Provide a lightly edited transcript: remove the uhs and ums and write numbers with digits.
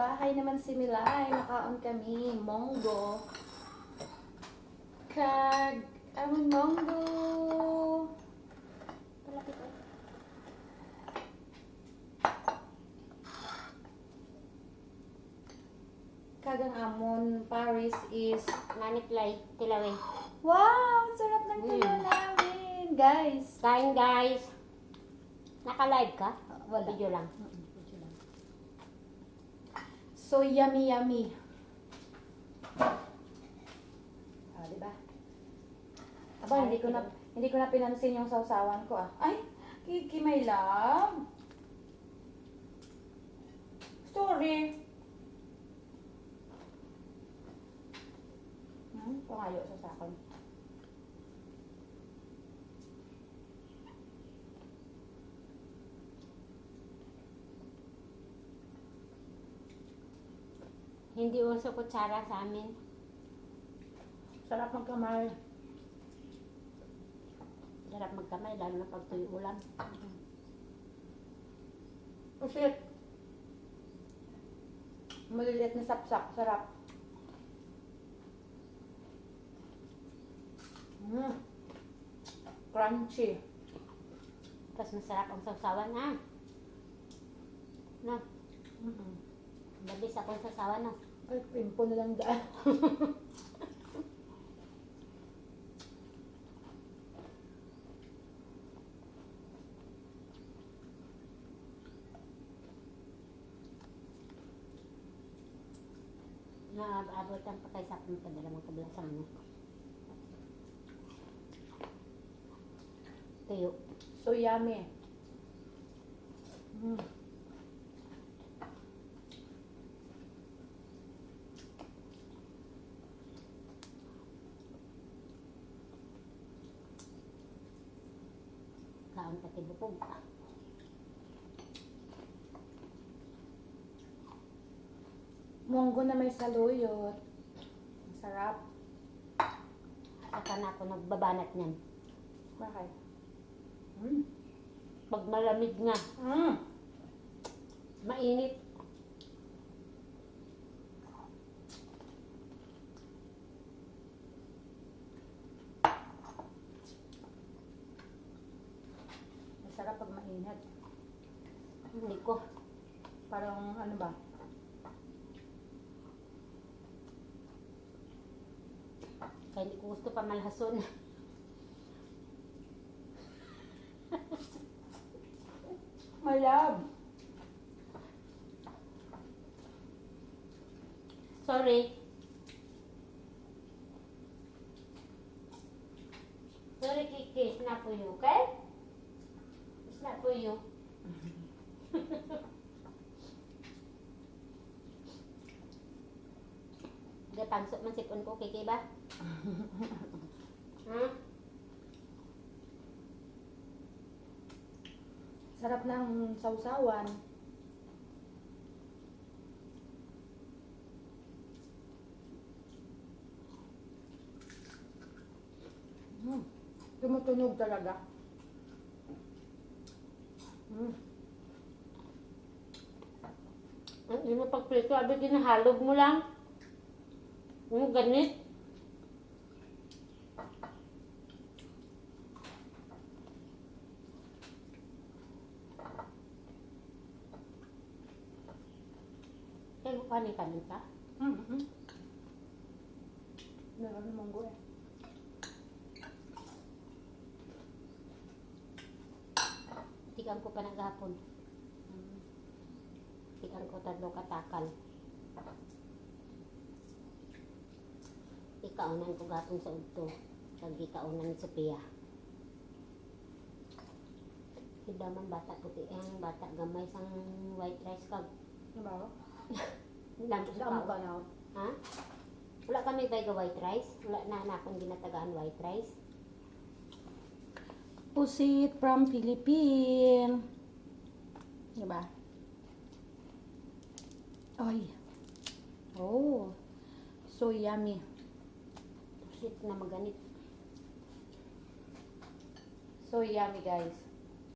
bahay naman si Milay. Nakaon kami. Monggo. Kag, amon monggo. Palapit ko. Kagang amon Paris is Naniplay, tilawin. wow! Sarap ng tuyo namin! Guys! Kain guys. Naka-live ka? Wala. Video lang. Video lang. So yummy, yummy. Ah, diba? Aba, hindi ko na pinansin yung sausawan ko ah. Ay! Kiki, my love! Sorry! Pangayo sa sakon. Hindi uso kutsara sa amin. Sarap magkamay. Sarap magkamay, lalo na pag tuyo ulam. Oh shit! Maliliit na sapsak. Sarap. Crunchy. Tapos masarap ang sausawan na. No? Labis akong sausawan no. Ay, pimpo na lang daan. Naabot ang pakaisap ng padala mga kablasang mo. Tuyo. So yummy. Kaon pati bupog. Monggo na may saluyot. Masarap. Saka na ako nagbabanat niyan. Bakit? Pag malamig nga, mainit. Masarap pag mainit. Hindi ko. Parang ano ba? Kaya hindi ko gusto pa malhason. My love. Sorry. Sorry, Kiki. It's not for you, okay? It's not for you. Pangsot man sipon ko, Kiki ba? Sarap ng sausawan. Tumutunog talaga. Hindi mo pagprito, abi ginahalog mo lang. Ganit. Kaya mo kanin-kanin ka? Meron ng monggo eh. Tikan ko pa naghapon. Tikan ko 3 katakal. Ikaunan ko gapon sa udto. Kag ikaunan sa Sophia. Hindi man bata puti. Bata gamay sang white rice kag. Ano ba? Lambot Saan mo ka. ka na? Ha? Wala kami tayo white rice. Wala na akong ginatagaan white rice. Pusit from Philippines. Diba? Ay. Oh. So yummy. Pusit na maganit. So yummy guys.